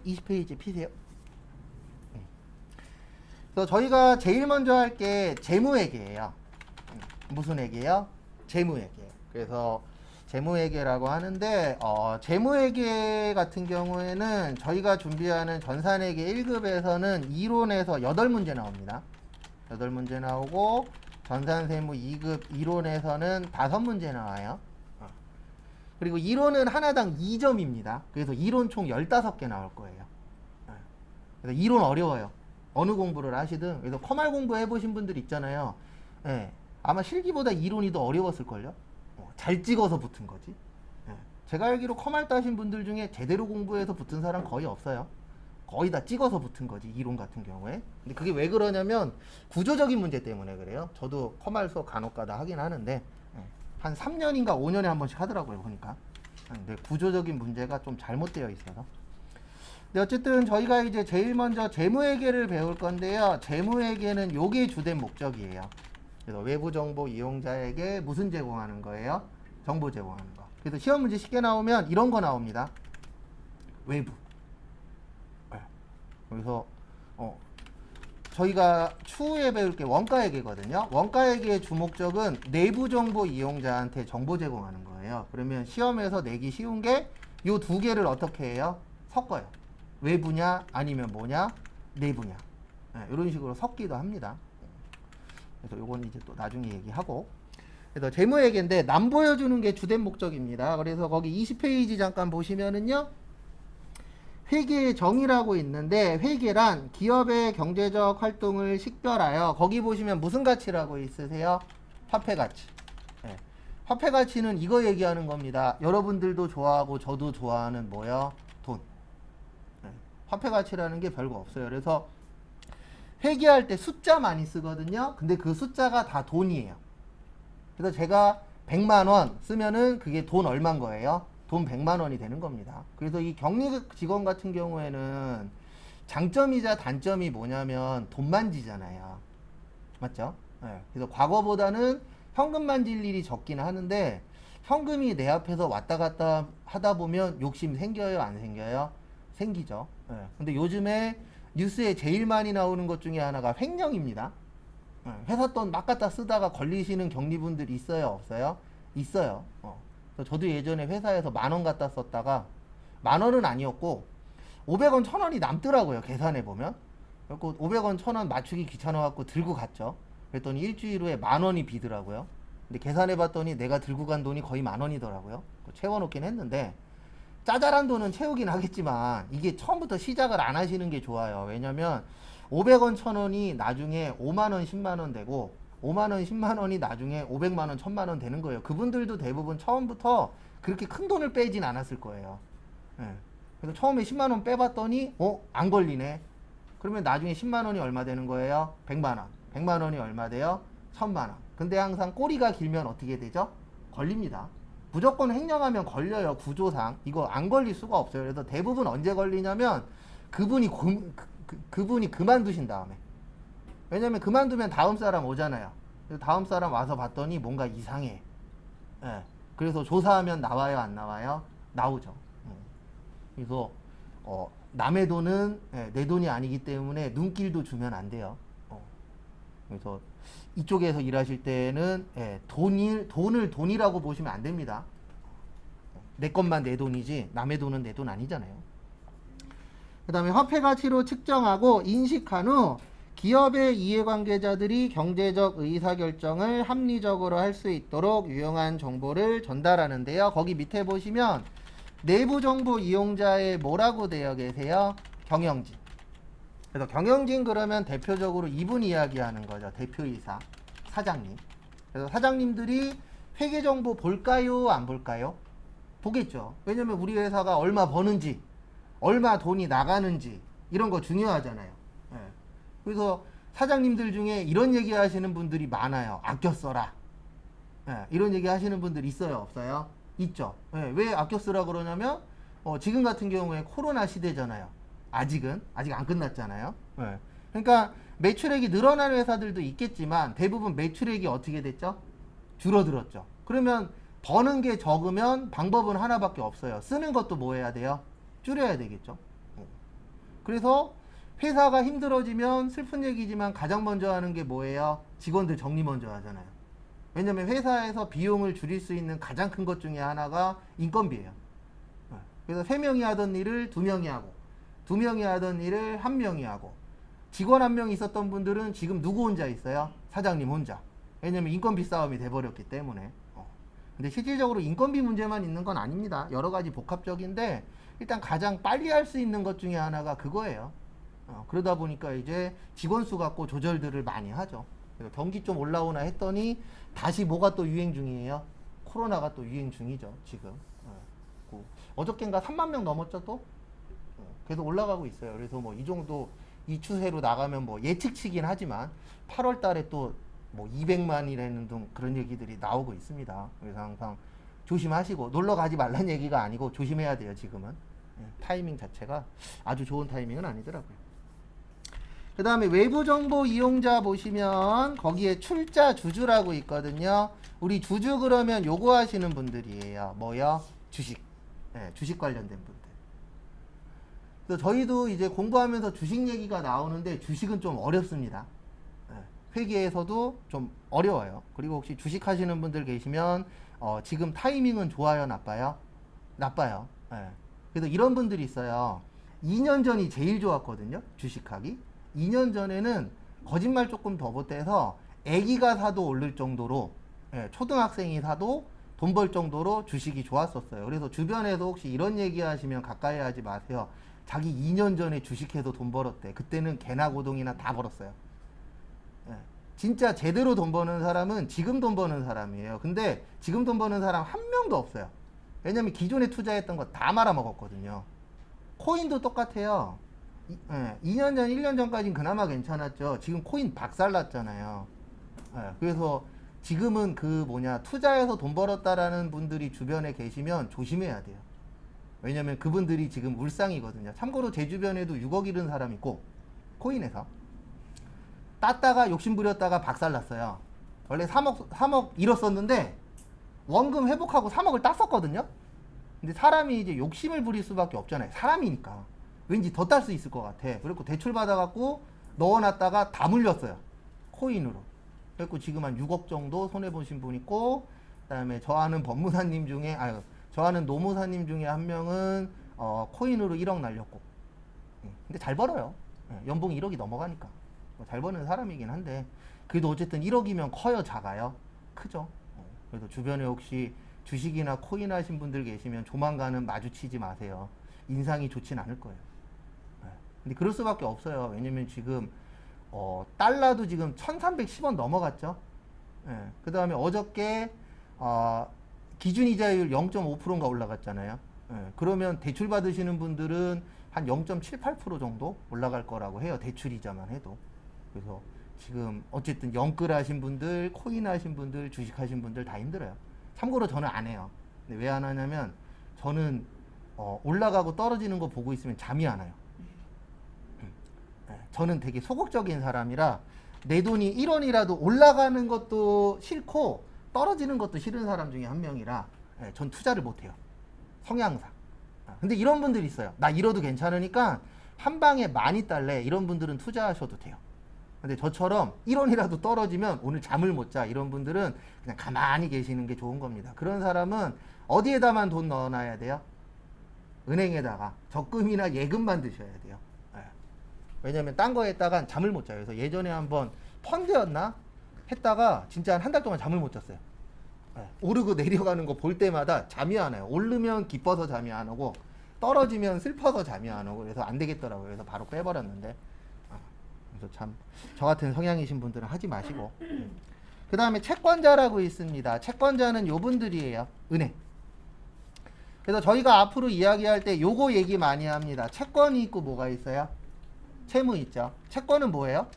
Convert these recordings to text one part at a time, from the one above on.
20페이지 피세요. 그래서 저희가 제일 먼저 할 게 재무회계예요. 무슨 회계요? 재무회계. 그래서 재무회계라고 하는데 재무회계 같은 경우에는 저희가 준비하는 전산회계 1급에서는 이론에서 8문제 나옵니다. 8문제 나오고 전산세무 2급 이론에서는 5문제 나와요. 그리고 이론은 하나당 2점입니다. 그래서 이론 총 15개 나올 거예요. 그래서 이론 어려워요. 어느 공부를 하시든. 그래서 커말 공부 해보신 분들 있잖아요. 예, 아마 실기보다 이론이 더 어려웠을걸요. 잘 찍어서 붙은 거지. 예, 제가 알기로 커말 따신 분들 중에 제대로 공부해서 붙은 사람 거의 없어요. 거의 다 찍어서 붙은 거지, 이론 같은 경우에. 근데 그게 왜 그러냐면 구조적인 문제 때문에 그래요. 저도 커말 수업 간혹가다 하긴 하는데 한 3년인가 5년에 한 번씩 하더라고요, 보니까. 근데 구조적인 문제가 좀 잘못되어 있어서. 근데 어쨌든 저희가 이제 제일 먼저 재무회계를 배울 건데요. 재무회계는 요게 주된 목적이에요. 그래서 외부 정보 이용자에게 무슨 제공하는 거예요? 정보 제공하는 거. 그래서 시험 문제 쉽게 나오면 이런 거 나옵니다. 외부. 그래서 저희가 추후에 배울 게 원가회계거든요. 원가회계의 주목적은 내부 정보 이용자한테 정보 제공하는 거예요. 그러면 시험에서 내기 쉬운 게 요 두 개를 어떻게 해요? 섞어요. 외부냐 아니면 뭐냐 내부냐. 이런 식으로 섞기도 합니다. 그래서 요건 이제 또 나중에 얘기하고. 그래서 재무회계인데 남 보여주는 게 주된 목적입니다. 그래서 거기 20페이지 잠깐 보시면은요. 회계의 정의라고 있는데 회계란 기업의 경제적 활동을 식별하여 거기 보시면 무슨 가치라고 있으세요? 화폐 가치. 네. 화폐 가치는 이거 얘기하는 겁니다. 여러분들도 좋아하고 저도 좋아하는 뭐요? 돈. 네. 화폐 가치라는 게 별거 없어요. 그래서 회계할 때 숫자 많이 쓰거든요. 근데 그 숫자가 다 돈이에요. 그래서 제가 100만 원 쓰면은 그게 돈 얼마인 거예요? 돈 100만 원이 되는 겁니다. 그래서 이 격리 직원 같은 경우에는 장점이자 단점이 뭐냐면 돈 만지잖아요. 맞죠? 네. 그래서 과거보다는 현금 만질 일이 적긴 하는데 현금이 내 앞에서 왔다 갔다 하다 보면 욕심 생겨요? 안 생겨요? 생기죠. 네. 근데 요즘에 뉴스에 제일 많이 나오는 것 중에 하나가 횡령입니다. 네. 회사 돈 막 갖다 쓰다가 걸리시는 격리분들 있어요? 없어요? 있어요. 저도 예전에 회사에서 10,000원 갖다 썼다가 10,000원은 아니었고 500원 1,000원이 남더라고요. 계산해 보면. 그래서 500원 1,000원 맞추기 귀찮아 갖고 들고 갔죠. 그랬더니 일주일 후에 10,000원이 비더라고요. 근데 계산해 봤더니 내가 들고 간 돈이 거의 10,000원이더라고요. 채워놓긴 했는데 짜잘한 돈은 채우긴 하겠지만 이게 처음부터 시작을 안 하시는 게 좋아요. 왜냐면 500원 1,000원이 나중에 5만원 10만원 되고 5만원 10만원이 나중에 500만원 1000만원 되는 거예요. 그분들도 대부분 처음부터 그렇게 큰 돈을 빼진 않았을 거예요. 예. 그래서 처음에 10만원 빼봤더니 안 걸리네. 그러면 나중에 10만원이 얼마 되는 거예요? 100만원. 100만원이 얼마 돼요? 1000만원. 근데 항상 꼬리가 길면 어떻게 되죠? 걸립니다. 무조건 횡령하면 걸려요. 구조상. 이거 안 걸릴 수가 없어요. 그래서 대부분 언제 걸리냐면 그분이 그만두신 다음에. 왜냐면 그만두면 다음 사람 오잖아요. 그래서 다음 사람 와서 봤더니 뭔가 이상해. 예. 그래서 조사하면 나와요, 안 나와요? 나오죠. 그래서 남의 돈은 내 돈이 아니기 때문에 눈길도 주면 안 돼요. 그래서 이쪽에서 일하실 때는 돈을 돈이라고 보시면 안 됩니다. 내 것만 내 돈이지 남의 돈은 내 돈 아니잖아요. 그 다음에 화폐 가치로 측정하고 인식한 후 기업의 이해관계자들이 경제적 의사결정을 합리적으로 할 수 있도록 유용한 정보를 전달하는데요. 거기 밑에 보시면 내부정보 이용자의 뭐라고 되어 계세요? 경영진. 그래서 경영진 그러면 대표적으로 이분 이야기하는 거죠. 대표이사, 사장님. 그래서 사장님들이 회계정보 볼까요? 안 볼까요? 보겠죠. 왜냐면 우리 회사가 얼마 버는지, 얼마 돈이 나가는지 이런 거 중요하잖아요. 그래서 사장님들 중에 이런 얘기 하시는 분들이 많아요. 아껴 써라. 이런 얘기 하시는 분들 있어요? 없어요? 있죠. 왜 아껴 쓰라 그러냐면 지금 같은 경우에 코로나 시대잖아요. 아직 안 끝났잖아요. 그러니까 매출액이 늘어나는 회사들도 있겠지만 대부분 매출액이 어떻게 됐죠? 줄어들었죠. 그러면 버는 게 적으면 방법은 하나밖에 없어요. 쓰는 것도 뭐 해야 돼요? 줄여야 되겠죠. 그래서 회사가 힘들어지면 슬픈 얘기지만 가장 먼저 하는 게 뭐예요? 직원들 정리 먼저 하잖아요. 왜냐면 회사에서 비용을 줄일 수 있는 가장 큰 것 중에 하나가 인건비예요. 그래서 3명이 하던 일을 2명이 하고 2명이 하던 일을 1명이 하고 직원 1명 있었던 분들은 지금 누구 혼자 있어요? 사장님 혼자. 왜냐면 인건비 싸움이 돼버렸기 때문에. 근데 실질적으로 인건비 문제만 있는 건 아닙니다. 여러 가지 복합적인데 일단 가장 빨리 할 수 있는 것 중에 하나가 그거예요. 그러다 보니까 이제 직원 수 갖고 조절들을 많이 하죠. 경기 좀 올라오나 했더니 다시 뭐가 또 유행 중이에요? 코로나가 또 유행 중이죠, 지금. 어저께인가 3만 명 넘었죠, 또? 계속 올라가고 있어요. 그래서 뭐 이 정도, 이 추세로 나가면 뭐 예측치긴 하지만 8월 달에 또 뭐 200만이라는 등 그런 얘기들이 나오고 있습니다. 그래서 항상 조심하시고 놀러 가지 말란 얘기가 아니고 조심해야 돼요, 지금은. 타이밍 자체가 아주 좋은 타이밍은 아니더라고요. 그 다음에 외부 정보 이용자 보시면 거기에 출자 주주라고 있거든요. 우리 주주 그러면 요거 하시는 분들이에요. 뭐요? 주식. 주식 관련된 분들. 그래서 저희도 이제 공부하면서 주식 얘기가 나오는데 주식은 좀 어렵습니다. 회계에서도 좀 어려워요. 그리고 혹시 주식 하시는 분들 계시면 지금 타이밍은 좋아요, 나빠요? 나빠요. 그래서 이런 분들이 있어요. 2년 전이 제일 좋았거든요, 주식하기. 2년 전에는 거짓말 조금 더 보태서 애기가 사도 오를 정도로, 초등학생이 사도 돈 벌 정도로 주식이 좋았었어요. 그래서 주변에서 혹시 이런 얘기 하시면 가까이 하지 마세요. 자기 2년 전에 주식해서 돈 벌었대. 그때는 개나 고동이나 다 벌었어요. 진짜 제대로 돈 버는 사람은 지금 돈 버는 사람이에요. 근데 지금 돈 버는 사람 한 명도 없어요. 왜냐면 기존에 투자했던 거 다 말아먹었거든요. 코인도 똑같아요. 2년 전, 1년 전까지는 그나마 괜찮았죠. 지금 코인 박살났잖아요. 그래서 지금은 투자해서 돈 벌었다라는 분들이 주변에 계시면 조심해야 돼요. 왜냐면 그분들이 지금 울상이거든요. 참고로 제 주변에도 6억 잃은 사람 있고, 코인에서. 땄다가 욕심부렸다가 박살났어요. 원래 3억 잃었었는데, 원금 회복하고 3억을 땄었거든요. 근데 사람이 이제 욕심을 부릴 수밖에 없잖아요. 사람이니까. 왠지 더 딸 수 있을 것 같아. 그리고 대출 받아갖고 넣어놨다가 다 물렸어요. 코인으로. 그래갖고 지금 한 6억 정도 손해보신 분 있고, 그 다음에 저 아는 법무사님 중에, 저 아는 노무사님 중에 한 명은, 코인으로 1억 날렸고. 근데 잘 벌어요. 연봉 1억이 넘어가니까. 잘 버는 사람이긴 한데, 그래도 어쨌든 1억이면 커요, 작아요? 크죠. 그래서 주변에 혹시 주식이나 코인 하신 분들 계시면 조만간은 마주치지 마세요. 인상이 좋진 않을 거예요. 근데 그럴 수밖에 없어요. 왜냐면 지금 달러도 지금 1310원 넘어갔죠. 그 다음에 어저께 기준이자율 0.5%인가 올라갔잖아요. 그러면 대출 받으시는 분들은 한 0.78% 정도 올라갈 거라고 해요. 대출이자만 해도. 그래서 지금 어쨌든 영끌 하신 분들, 코인 하신 분들, 주식 하신 분들 다 힘들어요. 참고로 저는 안 해요. 근데 왜 안 하냐면 저는 올라가고 떨어지는 거 보고 있으면 잠이 안 와요. 저는 되게 소극적인 사람이라 내 돈이 1원이라도 올라가는 것도 싫고 떨어지는 것도 싫은 사람 중에 한 명이라 전 투자를 못 해요. 성향상. 근데 이런 분들이 있어요. 나 잃어도 괜찮으니까 한 방에 많이 딸래. 이런 분들은 투자하셔도 돼요. 근데 저처럼 1원이라도 떨어지면 오늘 잠을 못 자. 이런 분들은 그냥 가만히 계시는 게 좋은 겁니다. 그런 사람은 어디에다만 돈 넣어놔야 돼요? 은행에다가 적금이나 예금만 드셔야 돼요. 왜냐면 딴 거 했다간 잠을 못 자요. 그래서 예전에 한번 펀드였나? 했다가 진짜 한 달 동안 잠을 못 잤어요. 오르고 내려가는 거 볼 때마다 잠이 안 와요. 오르면 기뻐서 잠이 안 오고 떨어지면 슬퍼서 잠이 안 오고 그래서 안 되겠더라고요. 그래서 바로 빼버렸는데 그래서 참 저 같은 성향이신 분들은 하지 마시고 그 다음에 채권자라고 있습니다. 채권자는 요분들이에요. 은행. 그래서 저희가 앞으로 이야기할 때 요거 얘기 많이 합니다. 채권이 있고 뭐가 있어요? 채무 있죠. 채권은 뭐예요?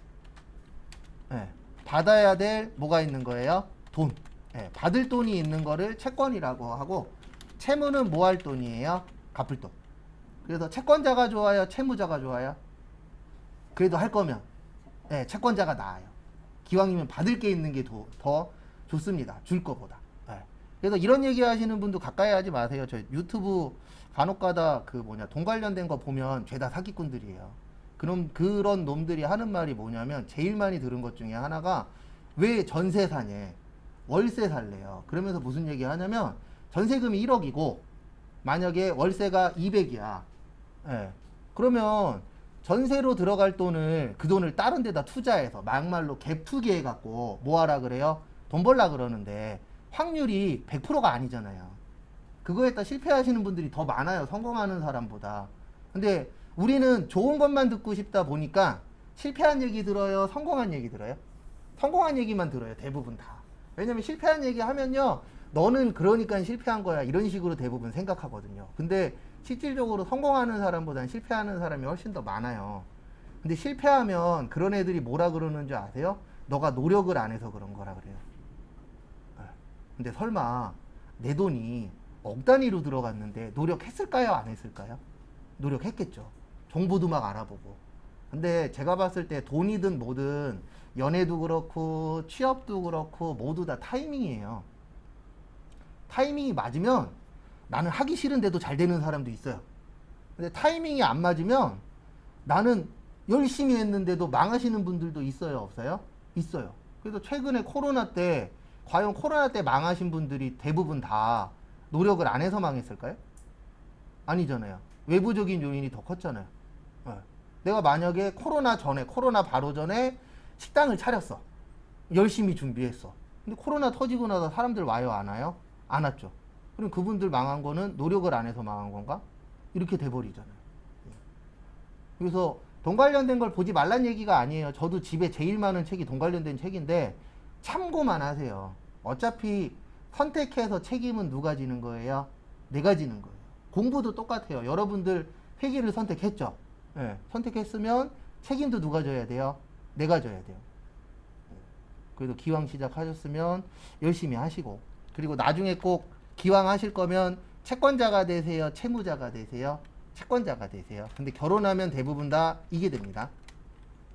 받아야 될 뭐가 있는 거예요? 돈. 받을 돈이 있는 거를 채권이라고 하고 채무는 뭐 할 돈이에요? 갚을 돈. 그래서 채권자가 좋아요? 채무자가 좋아요? 그래도 할 거면 채권자가 나아요. 기왕이면 받을 게 있는 게 더 좋습니다. 줄 거보다. 그래서 이런 얘기 하시는 분도 가까이 하지 마세요. 저 유튜브 간혹가다 돈 관련된 거 보면 죄다 사기꾼들이에요. 그런 놈들이 하는 말이 뭐냐면 제일 많이 들은 것 중에 하나가 왜 전세 사냐, 월세 살래요. 그러면서 무슨 얘기 하냐면 전세금이 1억이고 만약에 월세가 200이야. 예. 그러면 전세로 들어갈 돈을 그 돈을 다른 데다 투자해서 막말로 갭 투기 해갖고 뭐 하라 그래요? 돈 벌라 그러는데 확률이 100%가 아니잖아요. 그거에다 실패하시는 분들이 더 많아요. 성공하는 사람보다. 근데 우리는 좋은 것만 듣고 싶다 보니까 실패한 얘기 들어요? 성공한 얘기 들어요? 성공한 얘기만 들어요. 대부분 다. 왜냐면 실패한 얘기 하면요. 너는 그러니까 실패한 거야. 이런 식으로 대부분 생각하거든요. 근데 실질적으로 성공하는 사람보다는 실패하는 사람이 훨씬 더 많아요. 근데 실패하면 그런 애들이 뭐라 그러는 줄 아세요? 너가 노력을 안 해서 그런 거라 그래요. 근데 설마 내 돈이 억 단위로 들어갔는데 노력했을까요? 안 했을까요? 노력했겠죠. 정보도 막 알아보고. 근데 제가 봤을 때 돈이든 뭐든 연애도 그렇고 취업도 그렇고 모두 다 타이밍이에요. 타이밍이 맞으면 나는 하기 싫은데도 잘 되는 사람도 있어요. 근데 타이밍이 안 맞으면 나는 열심히 했는데도 망하시는 분들도 있어요, 없어요? 있어요. 그래서 최근에 코로나 때 과연 코로나 때 망하신 분들이 대부분 다 노력을 안 해서 망했을까요? 아니잖아요. 외부적인 요인이 더 컸잖아요. 네. 내가 만약에 코로나 바로 전에 식당을 차렸어. 열심히 준비했어. 근데 코로나 터지고 나서 사람들 와요, 안 와요? 안 왔죠. 그럼 그분들 망한 거는 노력을 안 해서 망한 건가? 이렇게 돼버리잖아요. 그래서 돈 관련된 걸 보지 말란 얘기가 아니에요. 저도 집에 제일 많은 책이 돈 관련된 책인데 참고만 하세요. 어차피 선택해서 책임은 누가 지는 거예요? 내가 지는 거예요. 공부도 똑같아요. 여러분들 회계를 선택했죠? 네, 선택했으면 책임도 누가 져야 돼요? 내가 져야 돼요. 그래도 기왕 시작하셨으면 열심히 하시고, 그리고 나중에 꼭 기왕 하실 거면 채권자가 되세요? 채무자가 되세요? 채권자가 되세요. 근데 결혼하면 대부분 다 이게 됩니다.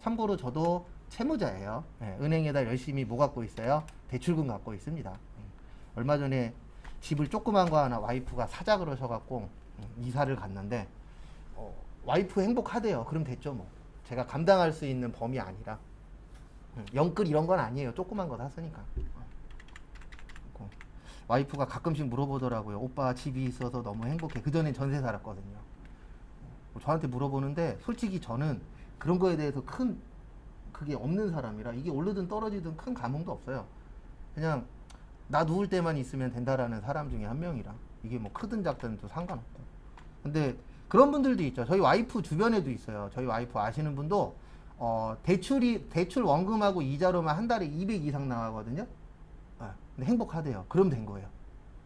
참고로 저도 채무자예요. 네, 은행에다 열심히 뭐 갖고 있어요? 대출금 갖고 있습니다. 얼마 전에 집을 조그만 거 하나 와이프가 사자 그러셔갖고 이사를 갔는데 와이프 행복하대요. 그럼 됐죠 뭐. 제가 감당할 수 있는 범위 아니라 영끌 이런 건 아니에요. 조그만 거 샀으니까. 와이프가 가끔씩 물어보더라고요. 오빠 집이 있어서 너무 행복해. 그전엔 전세 살았거든요. 저한테 물어보는데 솔직히 저는 그런 거에 대해서 큰 그게 없는 사람이라 이게 오르든 떨어지든 큰 감흥도 없어요. 그냥 나 누울 때만 있으면 된다라는 사람 중에 한 명이라 이게 뭐 크든 작든 또 상관없고. 근데 그런 분들도 있죠. 저희 와이프 주변에도 있어요. 저희 와이프 아시는 분도 대출 원금하고 이자로만 한 달에 200 이상 나가거든요. 근데 행복하대요. 그럼 된 거예요.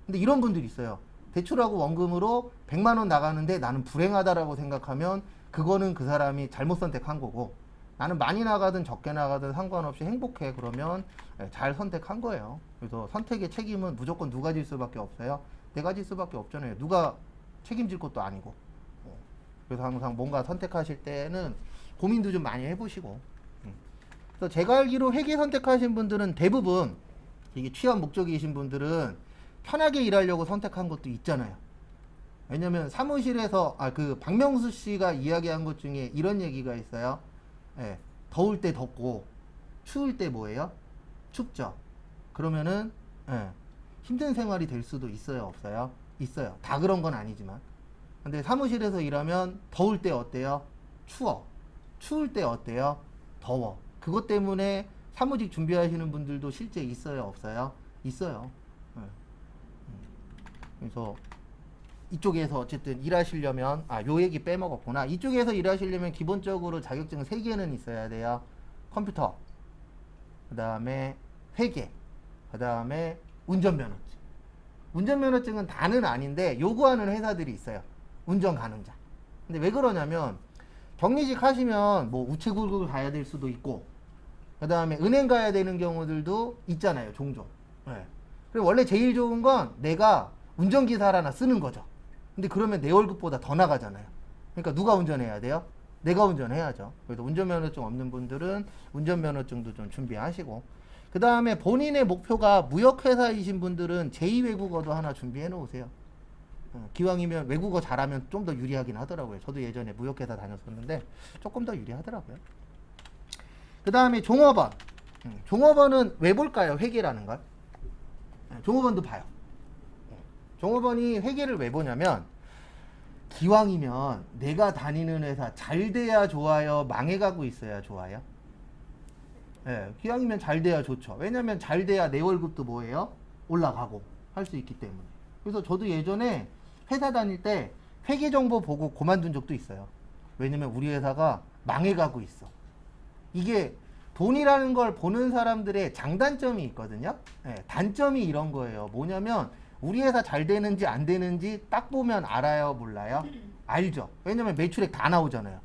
근데 이런 분들이 있어요. 대출하고 원금으로 100만 원 나가는데 나는 불행하다라고 생각하면 그거는 그 사람이 잘못 선택한 거고, 나는 많이 나가든 적게 나가든 상관없이 행복해. 그러면 잘 선택한 거예요. 그래서 선택의 책임은 무조건 누가 질 수밖에 없어요. 내가 질 수밖에 없잖아요. 누가 책임질 것도 아니고. 그래서 항상 뭔가 선택하실 때는 고민도 좀 많이 해보시고. 그래서 제가 알기로 회계 선택하신 분들은 대부분 이게 취업 목적이신 분들은 편하게 일하려고 선택한 것도 있잖아요. 왜냐면 사무실에서 박명수 씨가 이야기한 것 중에 이런 얘기가 있어요. 예, 더울 때 덥고 추울 때 뭐예요? 춥죠. 그러면은 힘든 생활이 될 수도 있어요, 없어요? 있어요. 다 그런 건 아니지만. 근데 사무실에서 일하면 더울 때 어때요? 추워. 추울 때 어때요? 더워. 그것 때문에 사무직 준비하시는 분들도 실제 있어요, 없어요? 있어요. 그래서 이쪽에서 어쨌든 일하시려면 요 얘기 빼먹었구나. 이쪽에서 일하시려면 기본적으로 자격증 3개는 있어야 돼요. 컴퓨터, 그 다음에 회계, 그 다음에 운전면허증. 운전면허증은 다는 아닌데 요구하는 회사들이 있어요. 운전 가능자. 근데 왜 그러냐면 격리직 하시면 뭐 우체국을 가야 될 수도 있고, 그 다음에 은행 가야 되는 경우들도 있잖아요, 종종. 그리고 원래 제일 좋은 건 내가 운전기사를 하나 쓰는 거죠. 근데 그러면 내 월급보다 더 나가잖아요. 그러니까 누가 운전해야 돼요? 내가 운전해야죠. 그래서 운전면허증 없는 분들은 운전면허증도 좀 준비하시고. 그 다음에 본인의 목표가 무역회사이신 분들은 제2외국어도 하나 준비해 놓으세요. 기왕이면 외국어 잘하면 좀 더 유리하긴 하더라고요. 저도 예전에 무역회사 다녔었는데 조금 더 유리하더라고요. 그 다음에 종업원. 종업원은 왜 볼까요? 회계라는 걸. 종업원도 봐요. 종업원이 회계를 왜 보냐면 기왕이면 내가 다니는 회사 잘 돼야 좋아요? 망해가고 있어야 좋아요? 기왕이면 잘 돼야 좋죠. 왜냐면 잘 돼야 내 월급도 뭐예요? 올라가고 할 수 있기 때문에. 그래서 저도 예전에 회사 다닐 때 회계 정보 보고 그만둔 적도 있어요. 왜냐면 우리 회사가 망해가고 있어. 이게 돈이라는 걸 보는 사람들의 장단점이 있거든요. 단점이 이런 거예요. 뭐냐면 우리 회사 잘 되는지 안 되는지 딱 보면 알아요? 몰라요? 알죠. 왜냐면 매출액 다 나오잖아요.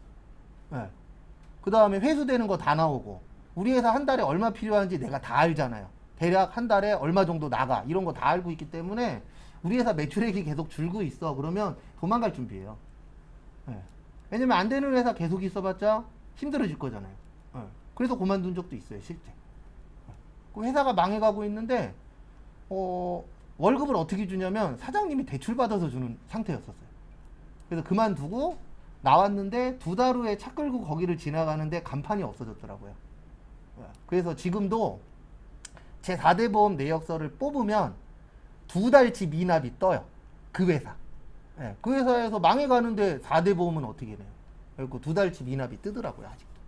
그 다음에 회수되는 거 다 나오고 우리 회사 한 달에 얼마 필요한지 내가 다 알잖아요. 대략 한 달에 얼마 정도 나가 이런 거 다 알고 있기 때문에 우리 회사 매출액이 계속 줄고 있어. 그러면 도망갈 준비해요. 왜냐면 안 되는 회사 계속 있어봤자 힘들어질 거잖아요. 그래서 그만둔 적도 있어요, 실제. 그 회사가 망해가고 있는데 월급을 어떻게 주냐면 사장님이 대출 받아서 주는 상태였었어요. 그래서 그만두고 나왔는데 2달 후에 차 끌고 거기를 지나가는데 간판이 없어졌더라고요. 그래서 지금도 제 4대 보험 내역서를 뽑으면 2달치 미납이 떠요. 그 회사. 그 회사에서 망해가는데 4대 보험은 어떻게 내요? 그리고 2달치 미납이 뜨더라고요, 아직도.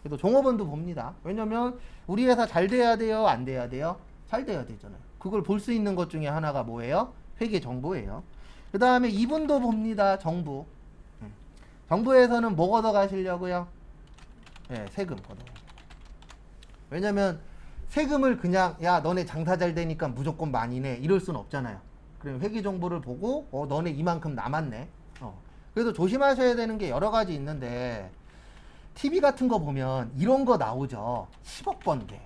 그래서 종업원도 봅니다. 왜냐면 우리 회사 잘 돼야 돼요? 안 돼야 돼요? 잘 돼야 되잖아요. 그걸 볼 수 있는 것 중에 하나가 뭐예요? 회계 정보예요. 그 다음에 이분도 봅니다. 정부. 정부에서는 뭐 걷어가시려고요? 세금 걷어가요. 왜냐면 세금을 그냥 야 너네 장사 잘 되니까 무조건 많이 내 이럴 순 없잖아요. 그럼 회계 정보를 보고 너네 이만큼 남았네. 그래서 조심하셔야 되는 게 여러 가지 있는데 TV 같은 거 보면 이런 거 나오죠. 10억 번개.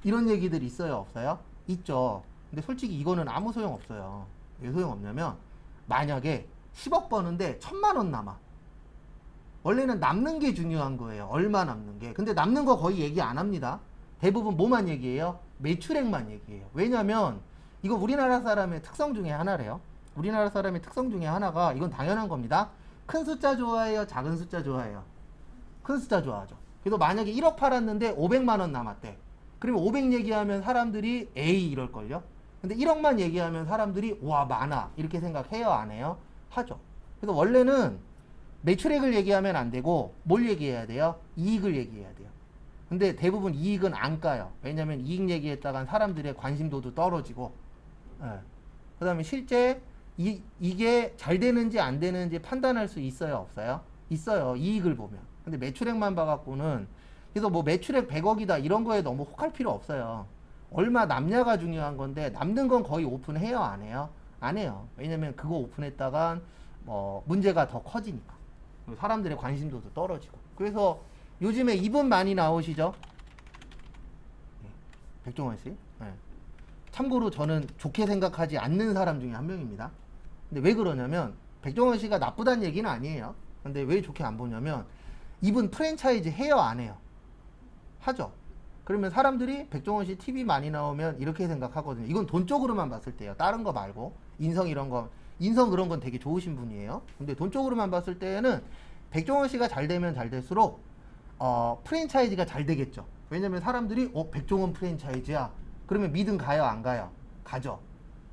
이런 얘기들 있어요? 없어요? 있죠. 근데 솔직히 이거는 아무 소용 없어요. 왜 소용 없냐면 만약에 10억 버는데 1,000만 원 남아. 원래는 남는 게 중요한 거예요. 얼마 남는 게. 근데 남는 거 거의 얘기 안 합니다. 대부분 뭐만 얘기해요? 매출액만 얘기해요. 왜냐면 이거 우리나라 사람의 특성 중에 하나래요. 우리나라 사람의 특성 중에 하나가 이건 당연한 겁니다. 큰 숫자 좋아해요? 작은 숫자 좋아해요? 큰 숫자 좋아하죠. 그래서 만약에 1억 팔았는데 500만 원 남았대. 그러면 500 얘기하면 사람들이 에이 이럴걸요? 근데 1억만 얘기하면 사람들이 와 많아 이렇게 생각해요? 안 해요? 하죠. 그래서 원래는 매출액을 얘기하면 안 되고 뭘 얘기해야 돼요? 이익을 얘기해야 돼요. 근데 대부분 이익은 안 까요. 왜냐면 이익 얘기했다간 사람들의 관심도도 떨어지고 그 다음에 실제 이게 잘 되는지 안 되는지 판단할 수 있어요? 없어요? 있어요. 이익을 보면. 근데 매출액만 봐갖고는 그래서 뭐 매출액 100억이다 이런 거에 너무 혹할 필요 없어요. 얼마 남냐가 중요한 건데 남는 건 거의 오픈해요? 안 해요? 안 해요. 왜냐면 그거 오픈했다간 문제가 더 커지니까. 사람들의 관심도도 떨어지고. 그래서 요즘에 이분 많이 나오시죠? 백종원 씨. 참고로 저는 좋게 생각하지 않는 사람 중에 한 명입니다. 근데 왜 그러냐면 백종원 씨가 나쁘다는 얘기는 아니에요. 근데 왜 좋게 안 보냐면 이분 프랜차이즈 해요? 안 해요? 하죠. 그러면 사람들이 백종원 씨 TV 많이 나오면 이렇게 생각하거든요. 이건 돈 쪽으로만 봤을 때요. 다른 거 말고 인성 이런 거 인성 그런 건 되게 좋으신 분이에요. 근데 돈 쪽으로만 봤을 때는 백종원 씨가 잘 되면 잘 될수록 프랜차이즈가 잘 되겠죠. 왜냐면 사람들이 백종원 프랜차이즈야. 그러면 믿음 가요? 안 가요? 가죠.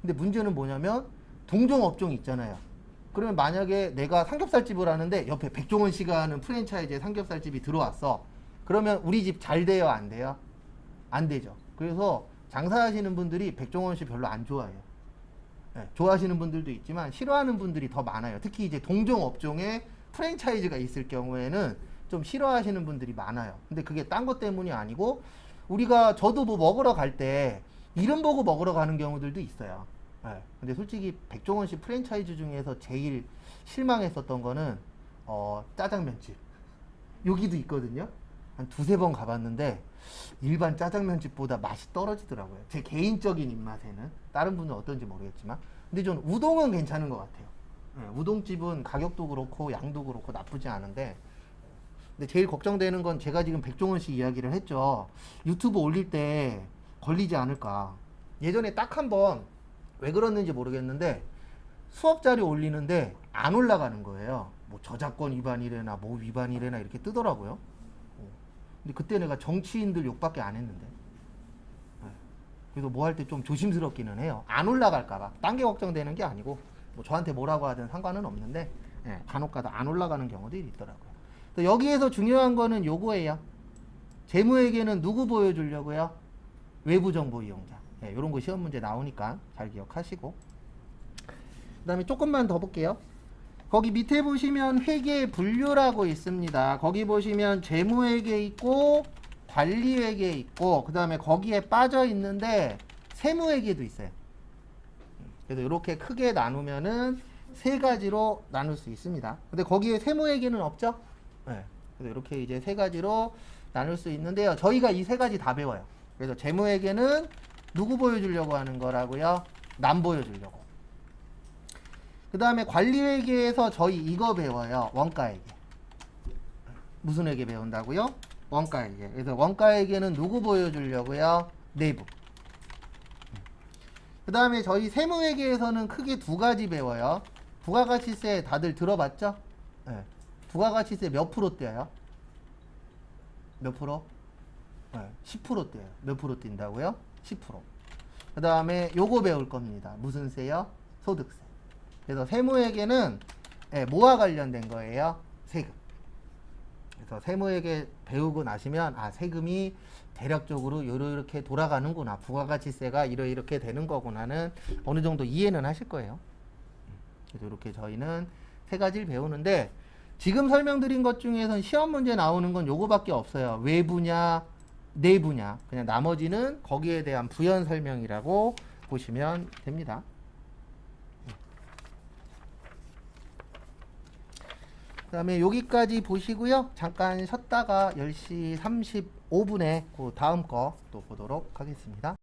근데 문제는 뭐냐면 동종 업종이 있잖아요. 그러면 만약에 내가 삼겹살집을 하는데 옆에 백종원 씨가 하는 프랜차이즈의 삼겹살집이 들어왔어. 그러면 우리 집 잘 돼요? 안 돼요? 안 되죠. 그래서 장사하시는 분들이 백종원 씨 별로 안 좋아해요. 좋아하시는 분들도 있지만 싫어하는 분들이 더 많아요. 특히 이제 동종 업종에 프랜차이즈가 있을 경우에는 좀 싫어하시는 분들이 많아요. 근데 그게 딴 것 때문이 아니고 저도 뭐 먹으러 갈 때 이름 보고 먹으러 가는 경우들도 있어요. 근데 솔직히 백종원 씨 프랜차이즈 중에서 제일 실망했었던 거는 짜장면집. 여기도 있거든요. 한 2-3번 가봤는데 일반 짜장면집보다 맛이 떨어지더라고요. 제 개인적인 입맛에는. 다른 분은 어떤지 모르겠지만. 근데 전 우동은 괜찮은 것 같아요. 우동집은 가격도 그렇고 양도 그렇고 나쁘지 않은데 근데 제일 걱정되는 건 제가 지금 백종원씨 이야기를 했죠. 유튜브 올릴 때 걸리지 않을까. 예전에 딱 한 번 왜 그랬는지 모르겠는데 수업 자료 올리는데 안 올라가는 거예요. 뭐 저작권 위반이래나 뭐 위반이래나 이렇게 뜨더라고요. 근데 그때 내가 정치인들 욕밖에 안 했는데. 그래서 뭐 할 때 좀 조심스럽기는 해요. 안 올라갈까봐. 딴 게 걱정되는 게 아니고 뭐 저한테 뭐라고 하든 상관은 없는데 간혹가다 안 올라가는 경우들이 있더라고요. 또 여기에서 중요한 거는 요거예요. 재무회계는 누구 보여주려고요? 외부 정보 이용자. 이런 거 시험 문제 나오니까 잘 기억하시고. 그 다음에 조금만 더 볼게요. 거기 밑에 보시면 회계 분류라고 있습니다. 거기 보시면 재무회계 있고 관리회계 있고 그 다음에 거기에 빠져 있는데 세무회계도 있어요. 그래서 이렇게 크게 나누면은 세 가지로 나눌 수 있습니다. 근데 거기에 세무회계는 없죠? 네. 그래서 이렇게 이제 세 가지로 나눌 수 있는데요. 저희가 이 세 가지 다 배워요. 그래서 재무회계는 누구 보여주려고 하는 거라고요? 남 보여주려고. 그 다음에 관리회계에서 저희 이거 배워요. 원가회계. 무슨 회계 배운다고요? 원가회계. 그래서 원가회계는 누구 보여주려고요? 내부. 그 다음에 저희 세무회계에서는 크게 두 가지 배워요. 부가가치세 다들 들어봤죠? 네. 부가가치세 몇 프로 떼요? 몇 프로? 네. 10% 떼요. 몇 프로 뛴다고요? 10%. 그 다음에 요거 배울 겁니다. 무슨 세요? 소득세. 그래서 세무회계는 뭐와 관련된 거예요? 세금. 그래서 세무회계 배우고 나시면 아 세금이 대략적으로 이렇게 돌아가는구나. 부가가치세가 이렇게 되는 거구나는 어느 정도 이해는 하실 거예요. 그래서 이렇게 저희는 세 가지를 배우는데 지금 설명드린 것 중에선 시험 문제 나오는 건 요거밖에 없어요. 외부냐 내부냐. 그냥 나머지는 거기에 대한 부연 설명이라고 보시면 됩니다. 그 다음에 여기까지 보시고요. 잠깐 쉬었다가 10시 35분에 그 다음 거 또 보도록 하겠습니다.